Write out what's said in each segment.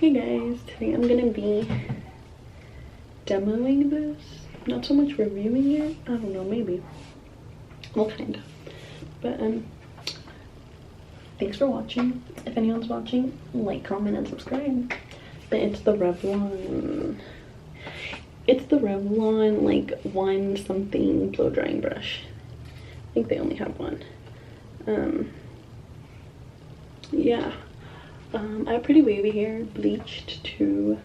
Hey guys, today I'm gonna be demoing this. Not so much reviewing it. I don't know, maybe. Well, kind of. But thanks for watching. If anyone's watching, like, comment, and subscribe. But it's the Revlon. It's the Revlon like one something blow drying brush. I think they only have one. Yeah. I have pretty wavy hair, bleached to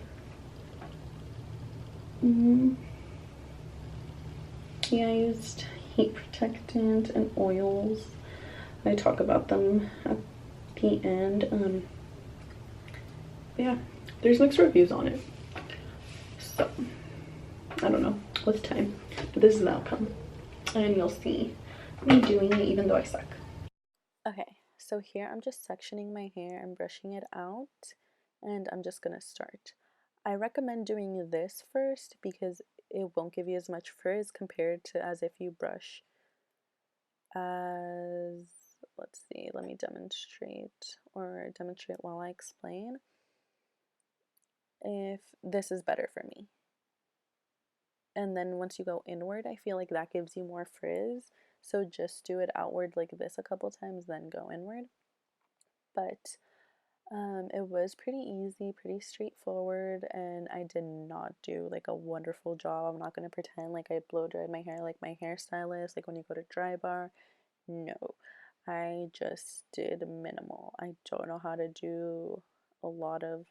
yeah, I used heat protectant and oils. I talk about them at the end. Yeah, there's mixed reviews on it, so I don't know what's time, but this is the outcome, and you'll see me doing it even though I suck. Okay, so here I'm just sectioning my hair and brushing it out, and I'm just gonna start. I recommend doing this first because it won't give you as much frizz compared to as if you brush as, let's see, let me demonstrate while I explain. If this is better for me. And then once you go inward, I feel like that gives you more frizz. So just do it outward like this a couple times, then go inward. But it was pretty easy, pretty straightforward, and I did not do like a wonderful job. I'm not going to pretend like I blow dried my hair like my hairstylist, like when you go to Dry Bar. No, I just did minimal. I don't know how to do a lot of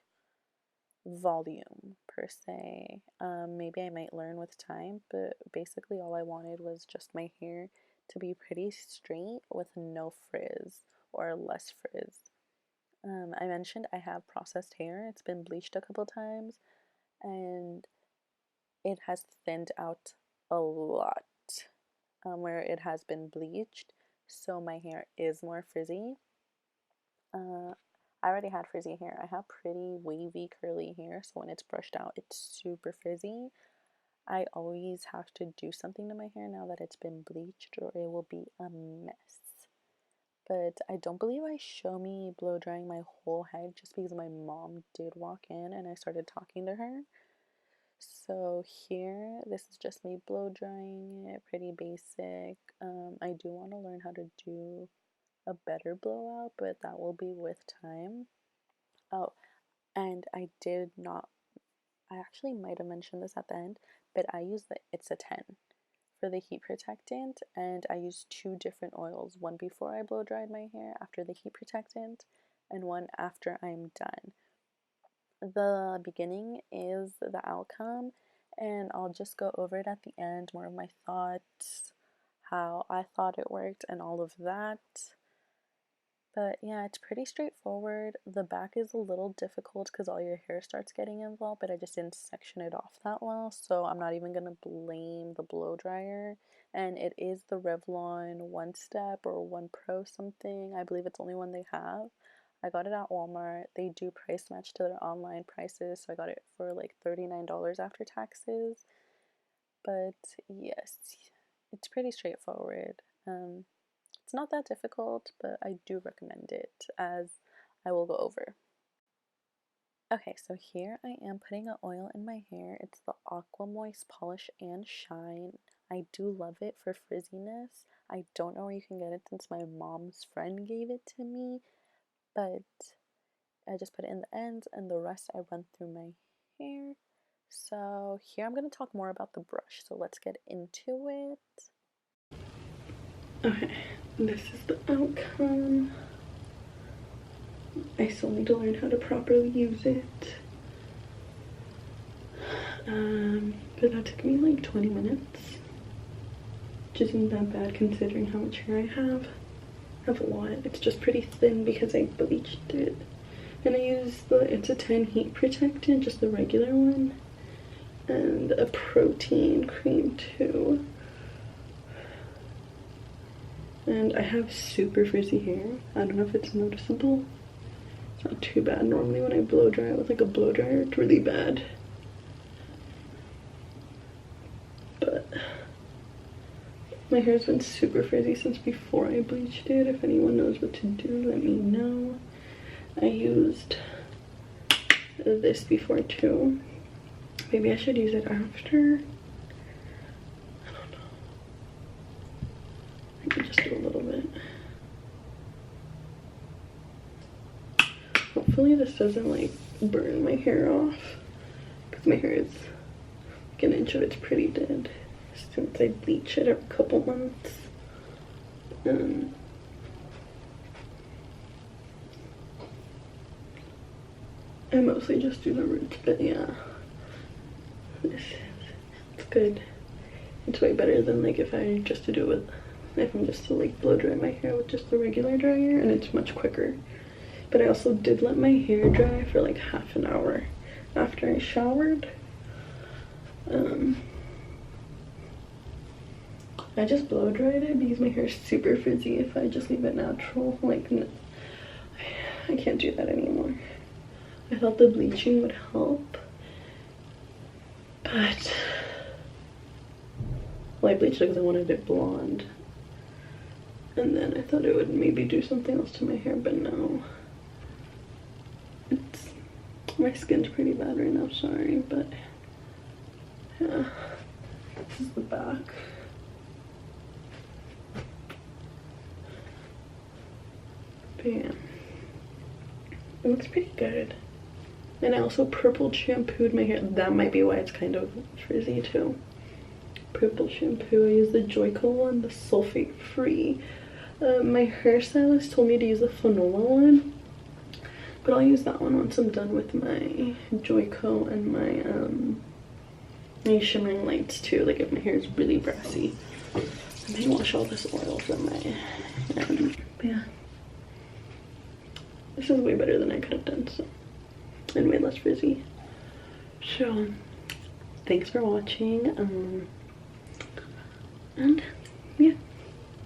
volume per se. Maybe I might learn with time, but basically all I wanted was just my hair to be pretty straight with no frizz or less frizz. I mentioned I have processed hair. It's been bleached a couple times and it has thinned out a lot where it has been bleached, so my hair is more frizzy. I already had frizzy hair. I have pretty wavy curly hair, so when it's brushed out it's super frizzy. I always have to do something to my hair now that it's been bleached or it will be a mess. But I don't believe I show me blow drying my whole head just because my mom did walk in and I started talking to her. So here, this is just me blow drying it, pretty basic. I do want to learn how to do a better blowout, but that will be with time. Oh, and I actually might have mentioned this at the end, but I use It's a 10 for the heat protectant, and I used two different oils, one before I blow dried my hair after the heat protectant, and one after I'm done. The beginning is the outcome, and I'll just go over it at the end, more of my thoughts, how I thought it worked, and all of that. But yeah, it's pretty straightforward. The back is a little difficult because all your hair starts getting involved, but I just didn't section it off that well, so I'm not even gonna blame the blow dryer. And it is the Revlon One Step or One Pro something. I believe it's only one they have. I got it at Walmart. They do price match to their online prices, so I got it for like $39 after taxes. But yes, it's pretty straightforward. It's not that difficult, but I do recommend it, as I will go over. Okay, so here I am putting an oil in my hair. It's the Aqua Moist Polish and Shine. I do love it for frizziness. I don't know where you can get it since my mom's friend gave it to me, but I just put it in the ends and the rest I run through my hair. So here I'm going to talk more about the brush, so let's get into it. Okay, this is the outcome. I still need to learn how to properly use it. But that took me like 20 minutes, which isn't that bad considering how much hair I have. I have a lot. It's just pretty thin because I bleached it. And I used It's a 10 heat protectant, just the regular one, and a protein cream too. And I have super frizzy hair. I don't know if it's noticeable. It's not too bad. Normally when I blow dry with like a blow dryer, it's really bad. But my hair's been super frizzy since before I bleached it. If anyone knows what to do, let me know. I used this before too. Maybe I should use it after. I don't know. I could just do a little bit. Hopefully this doesn't like burn my hair off, because my hair is like an inch of it's pretty dead since I bleach it every couple months. I mostly just do the roots, but yeah, it's good. It's way better than like if I just to do it with, if I'm just to like blow dry my hair with just the regular dryer, and it's much quicker. But I also did let my hair dry for like half an hour after I showered. I just blow dried it because my hair is super frizzy if I just leave it natural. Like, I can't do that anymore. I thought the bleaching would help, but, well, I bleached it because I wanted it blonde. And then I thought it would maybe do something else to my hair, but no. My skin's pretty bad right now, sorry, but yeah. This is the back. But yeah, it looks pretty good. And I also purple shampooed my hair. That might be why it's kind of frizzy too. Purple shampoo. I use the Joico one, the sulfate free. My hairstylist told me to use the Fanola one, but I'll use that one once I'm done with my Joico and my shimmering lights too, like if my hair is really brassy. I may wash all this oil from my hand. But yeah, this is way better than I could have done, so, and way less frizzy. So thanks for watching, and